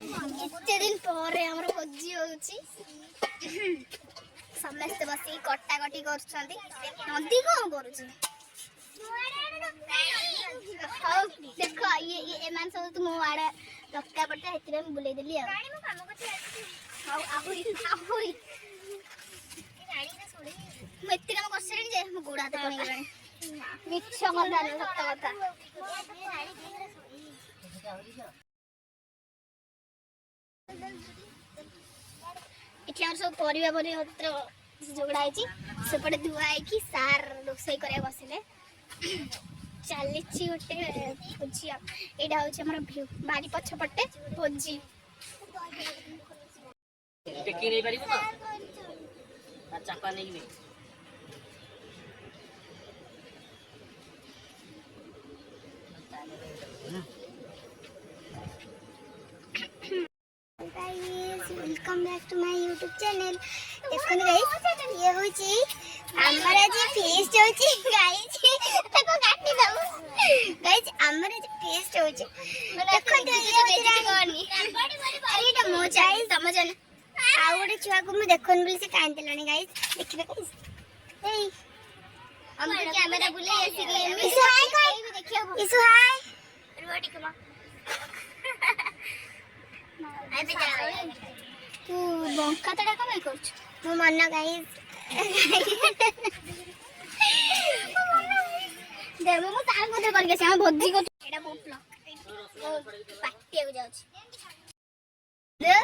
एते दिन पर हमर भोजी होउची समस्त बसी कटाकटी कर नदी कौन करुची देख ये एमान सब तुम आड़े लक्का पड़ता हेतिरे हम बुले देली एतिरे करसरी जे हम गोड़ हाथ कोनी गलानी मिछ कथा सत्य कथा इथे हम सब परिवा पत्र जोगड़ा सेपटे धुआ है सार रोसई कर बसिले चली गोटे भोजी यहाँ हूँ भ्यू बाड़ी पछपटे भोजी welcome back to my YouTube channel. देखो गाइस ये होची हमरा जे फेस्ट होची गाइस ताको काटी दऊ गाइस हमरा जे फेस्ट होची देखो तो ये बेजती करनी अरे एटा मो चाहि तम जन आ गोटे छुआ को मैं देखन बोली से कान देलानी गाइस देखिबे गाइस ए हम कैमरा बुले ऐसे के इस हाय कोई देखियो इस हाय रोटी कमा अबे जा तू बंका तडा कमाई करछ मो मन गाइस दे मो तार को दे कर के से हम भोजी को एटा बहुत लक पार्टी हो जाउछ दे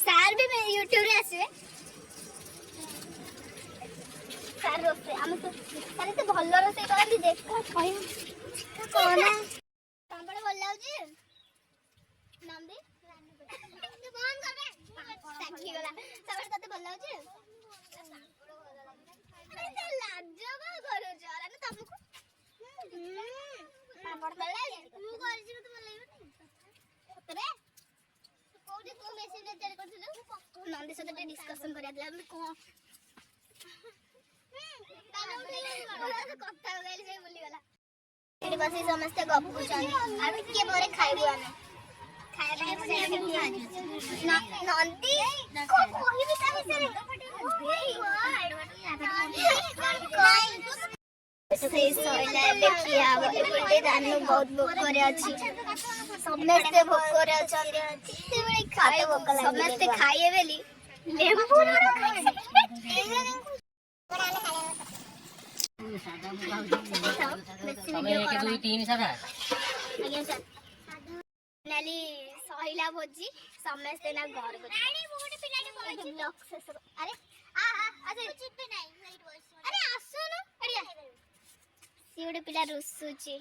सार भी मैं YouTube रे आसे सार रोसे हम तो सारे तो भल्लो रोसे करली देख कहि कोना सांबड़ बोल लाउ जी नाम दे तू बंद कर बे साखी गला सांबड़ तते बोल लाउ जी अरे तो लाज का करो जरा ना तुमको सांबड़ बोल ला मु कर छी तो बोल लाइबो तबे कोडी को मेसेज शेयर करथिलु नंदी साथे डिस्कशन करिया दिला हम को कथा गइल जे बोली गला एडी बसी समस्त गप्पु छन आ के मोरे खाइबो आमे खाइबे नंदी को कोही भी तामे से सोइला देखिया एपटे दानु बहुत भोक करे अछि समस्त भोक करे अछि ते बड़ी खाए भोक लागे समस्त खाइए बेली लेबू ना खाइ सहिला भोजी समस्त ना घर अरे अरे आसुनु सी गोटे पिला रुसुची